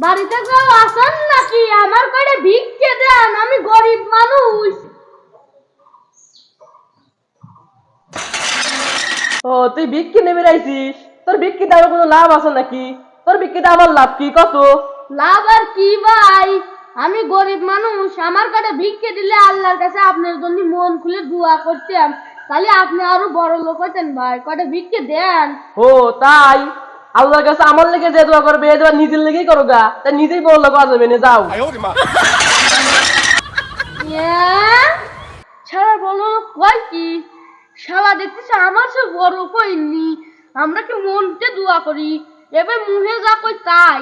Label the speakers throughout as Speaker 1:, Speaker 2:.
Speaker 1: বাড়িতে কেউ আসেন নাকি? আমার করে ভিক্ষে দেন, আমি গরিব মানুষ।
Speaker 2: ও তুই ভিক্ষি নেমে রাইছিস? তোর ভিক্ষিতে আমার কোনো লাভ আছে নাকি? তোর ভিক্ষিতে আমার লাভ কি কত?
Speaker 1: লাভ আর কি ভাই, আমি গরিব মানুষ, আমার কাছে ভিক্ষে দিলে আল্লাহর কাছে আপনার জন্য মন খুলে দোয়া করতাম, তাহলে আপনি আরো বড় লোক হতেন ভাই। কটা ভিক্ষে দেন।
Speaker 2: ও তাই? আল্লাহর কাছে আমার লেগে যে দোয়া করবে এ দোয়া নিজের লেগেই করো গা, তাই নিজেই বড় লোক আসবে না, যাও।
Speaker 1: শালা বলো কয় কি? শালা দেখতেছে আমার সে বড় কইনি, আমরা কি মনতে দোয়া করি, এবার মুহে যা কই তাই।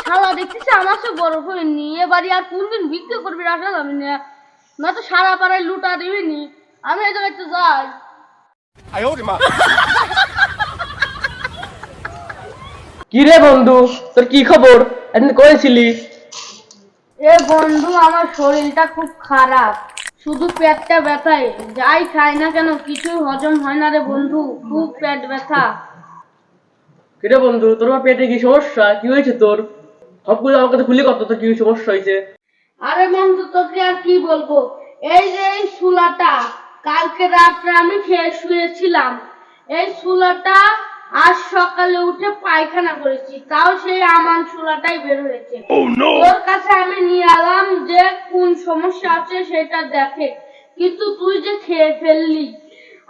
Speaker 1: শালা দেখতেছে আমার সে বড় কইনি, এবারে আর কোনদিন ভিক্ষে করবি আসা যাবে না, না তো সারা পাড়ায় লুটা দিবিনি। আমি এই জায়গায় যাই।
Speaker 2: কি রে বন্ধু, তোর কি খবর? একদিন করেছিলি?
Speaker 1: এ বন্ধু, আমার শরীরটা খুব খারাপ, শুধু পেটটা ব্যথায়, যাই খাই না কেন কিছুই হজম হয় না রে বন্ধু, খুব পেট ব্যথা।
Speaker 2: কি রে বন্ধু, তোর পেটে কি সমস্যা? কি হয়েছে তোর? সবগুলো আমার কাছে খুলি কত, তোর কি সমস্যা হয়েছে?
Speaker 1: আরে বন্ধু, তোকে আর কি বলবো, এই যে এই সুলাটা, কালকে রাত্রে আমি খেয়ে শুয়েছিলাম, এই সুলাটা আজ সকালে উঠে পায়খানা করেছি, তাও সেই আমার সুলাটাই বের হয়েছে। তোর কাছে আমি নিয়ে এলাম যে কোন সমস্যা আছে সেটা দেখে, কিন্তু তুই যে খেয়ে ফেললি,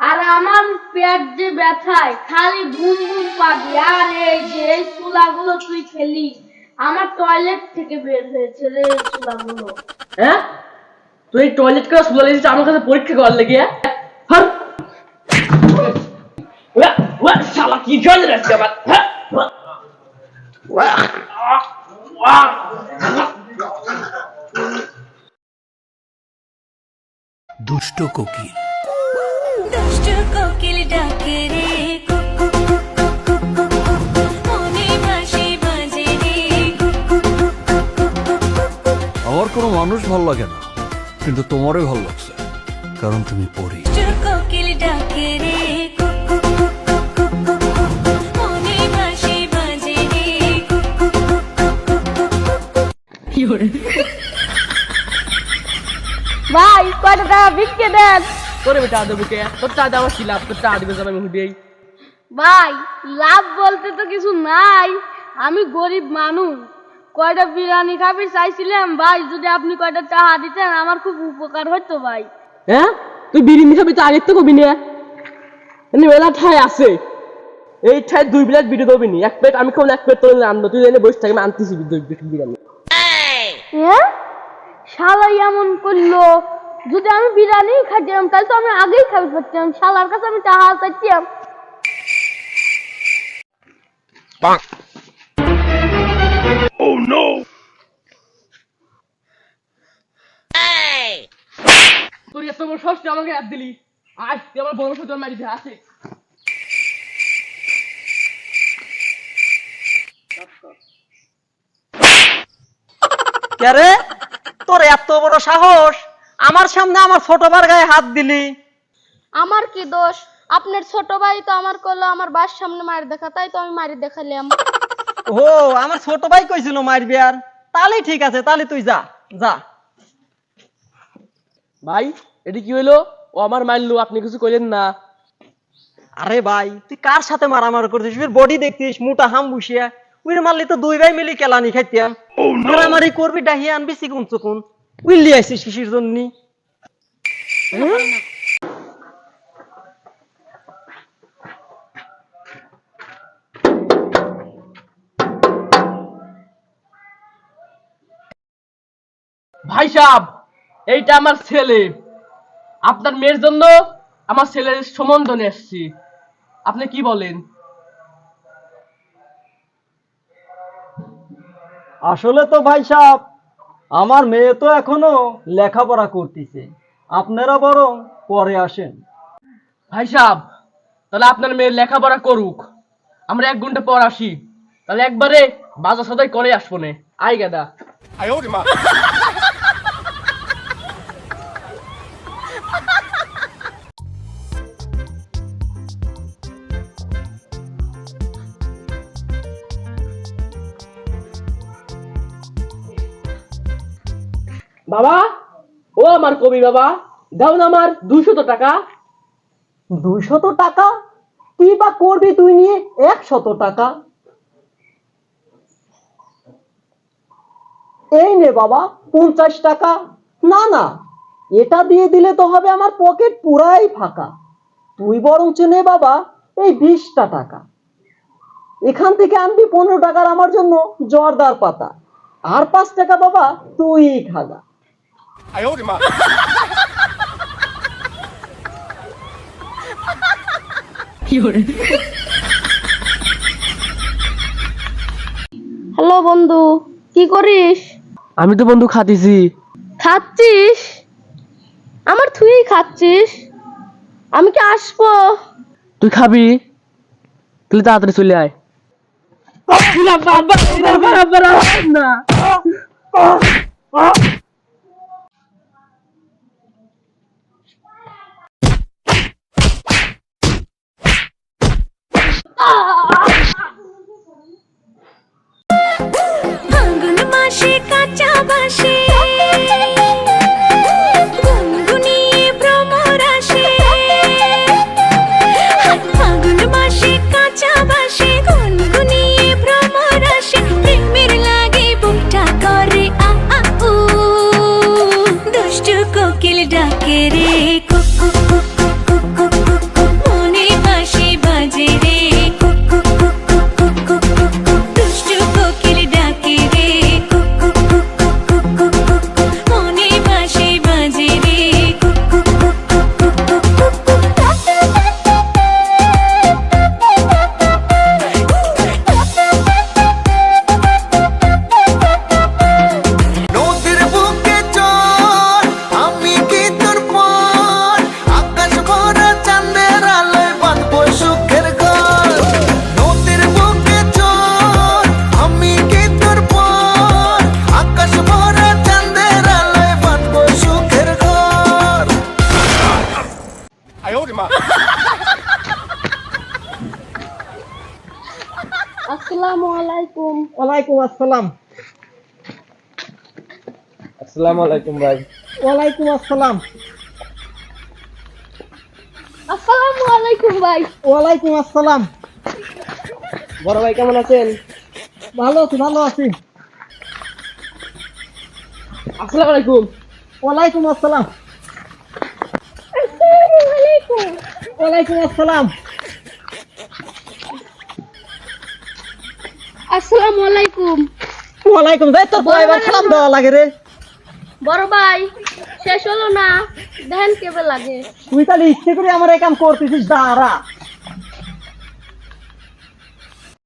Speaker 1: আর আমার পেট যে ব্যথায় খালি ঘুম ঘুম পাবি, আর এই যে এই সুলাগুলো তুই খেলি, আমার টয়লেট থেকে বের হয়েছে রে এই সুলাগুলো।
Speaker 2: হ্যাঁ, তুই টয়লেট করে শুলে দিয়েছিস আমার কাছে পরীক্ষা করার লেগে? হ্যাঁ, শালা কি খেয়ে যাচ্ছে আবার? হ্যাঁ,
Speaker 3: দুষ্ট কোকিল।
Speaker 4: দুষ্ট কোকিল ডাকে রে কুকু কুকু কুকু কুকু, মনে বাঁশি বাজে রে কুকু কুকু কুকু।
Speaker 3: আমার কোনো মানুষ ভালো লাগে না, কিন্তু তোমারই ভালো লাগছে, কারণ তুমি পড়ি।
Speaker 4: দুষ্ট কোকিল ডাকে রে কুকু কুকু কুকু কুকু, মনে বাঁশি বাজে রে কুকু কুকু কুকু।
Speaker 1: ভাই কয়টা টাকা ভিক্ষে দেন।
Speaker 2: তোরে বেটা দেবো কে? তোর চা দেওয়া কি লাভ? তোর চা দিবে যাবে আমি হুদিয়েই।
Speaker 1: ভাই লাভ বলতে তো কিছু নাই, আমি গরিব মানুষ, কয়টা বিরিয়ানি খাবি চাইছিলাম ভাই, যদি আপনি কয়টা টাকা দিতেন আমার খুব উপকার হতো ভাই।
Speaker 2: হ্যাঁ, তুই বিরিয়ানি খাবি তো আগের তো কবি না? এমনি মেলা ঠায় আছে, এই ঠায় 2 প্লেট বিরিয়ানি দেবি নি, 1 প্লেট আমি খাবো, 1 প্লেট তোর আনবো, তুই এনে বসে থাকবি, আনতেছি 2 প্লেট বিরিয়ানি।
Speaker 1: হ্যাঁ, শালা এমন করলো, যদি আমি বিরিয়ানি খাইতাম তাহলে তো আমি আগেই খাবি পারতাম, শালার কাছে আমি টাকা চাইতাম।
Speaker 2: তোর এত বড় সাহস তুই আমাকে হাত দিলি? আজ তুই আমার বড় সজল মারি দিয়ে আছে।
Speaker 5: কে তোর এত বড় সাহস, আমার সামনে আমার ছোট ভাইয়ের গায়ে হাত দিলি?
Speaker 1: আমার কি দোষ? আপনার ছোট ভাই তো আমার করলো, আমার বাস সামনে মারি দেখা, তাই তো আমি মারি দেখালাম।
Speaker 5: ও, আমার ছোট ভাই কইছিল মারবি, আর তাহলে ঠিক আছে, তাহলে তুই যা যা।
Speaker 2: ভাই এটি কি হইলো? ও আমার মারলো, আপনি কিছু কইলেন না।
Speaker 5: আরে ভাই, তুই কার সাথে মারামারি করছিস? বডি দেখতিস, মোটা হাম বসিয়া, উইর মারলি তো 2 ভাই মিলি কেলানি খাইতাম। মারামারি করবি, ডাহিয়া আনবি চিকুন চুকুন, উইলি আইছিস কিসের জন্য?
Speaker 2: ভাই সাহেব, এইটা আমার ছেলে, আপনার মেয়ের জন্য আমার ছেলের সম্বন্ধ নিয়ে এসেছি, আপনি কি বলেন?
Speaker 5: আসলে তো ভাই সাহেব, আমার মেয়ে তো এখনো লেখাপড়া করতেছে, আপনারা বরং পরে আসেন।
Speaker 2: ভাই সাহেব, তাহলে আপনার মেয়ে লেখাপড়া করুক, আমরা 1 ঘন্টা পর আসি, তাহলে একবারে বাজার সদাই করে আসবো নে। আই গাদা। বাবা, ও আমার কবি বাবা, দাও না আমার 200 টাকা।
Speaker 5: 200 টাকা? কি বা করবি তুই নিয়ে 100 টাকা? এই নে বাবা 50 টাকা। না না, এটা দিয়ে দিলে তো হবে আমার পকেট পুরাই ফাঁকা। তুই বরঞ্চ নে বাবা এই 20টা টাকা। এখান থেকে আনবি 15 টাকার আমার জন্য জর্দার পাতা, আর 5 টাকা বাবা তুই খাগা।
Speaker 1: হ্যালো বন্ধু, কি করিস?
Speaker 2: আমি তো বন্ধু খাতিছি।
Speaker 1: খাচ্ছিস? আমার তুই খাচ্ছিস? আমি কি আসবো?
Speaker 2: তুই খাবি? তাহলে তাড়াতাড়ি চলে আয়। না
Speaker 4: ফাগুন মাসে কাঁচা বাসে গুনগুনিয়ে ভ্রমর আসে। ফাগুন মাসে কাঁচা বাসে গুনগুনিয়ে ভ্রমর আসে। প্রেমের লাগে বুকটা করে আ আ উ, দুষ্টু কোকিল ডাকে রে cook cook cook cook cook cook cook, মনে বাঁশি বাজে রে cook cook cook cook cook cook cook, দুষ্টু কোকিল ডাকে রে cook cook cook cook cook cook cook, মনে বাঁশি বাজে রে cook cook cook cook cook cook cook.
Speaker 6: নদীর বুকে চর আমি কি তোর পর, আকাশ ভরা চাঁদের আলোয় বাঁধবো সুখের ঘর। নদীর বুকে চর আমি কি তোর পর, আকাশ ভরা চাঁদের আলোয় বাঁধবো সুখের ঘর।
Speaker 1: আসসালামু আলাইকুম।
Speaker 5: ওয়ালাইকুম আসসালাম।
Speaker 2: আসসালামু আলাইকুম ভাই।
Speaker 5: ওয়ালাইকুম আসসালাম।
Speaker 1: আসসালামু আলাইকুম ভাই।
Speaker 5: ওয়ালাইকুম আসসালাম।
Speaker 2: বড় ভাই কেমন আছেন?
Speaker 5: ভালো আছি ভালো আছি।
Speaker 2: আসসালামু আলাইকুম।
Speaker 5: ওয়ালাইকুম আসসালাম। ওয়ালাইকুম আসসালাম।
Speaker 1: আসসালামু আলাইকুম।
Speaker 5: ওয়ালাইকুম, যাই তোর কয়বার সালাম দেওয়া লাগে রে?
Speaker 1: বড় ভাই, শেষ হলো না, দেখেন কেবে লাগে।
Speaker 5: তুই তাহলে ইচ্ছে করে আমার এই কাম করতেছিস, দাঁড়া।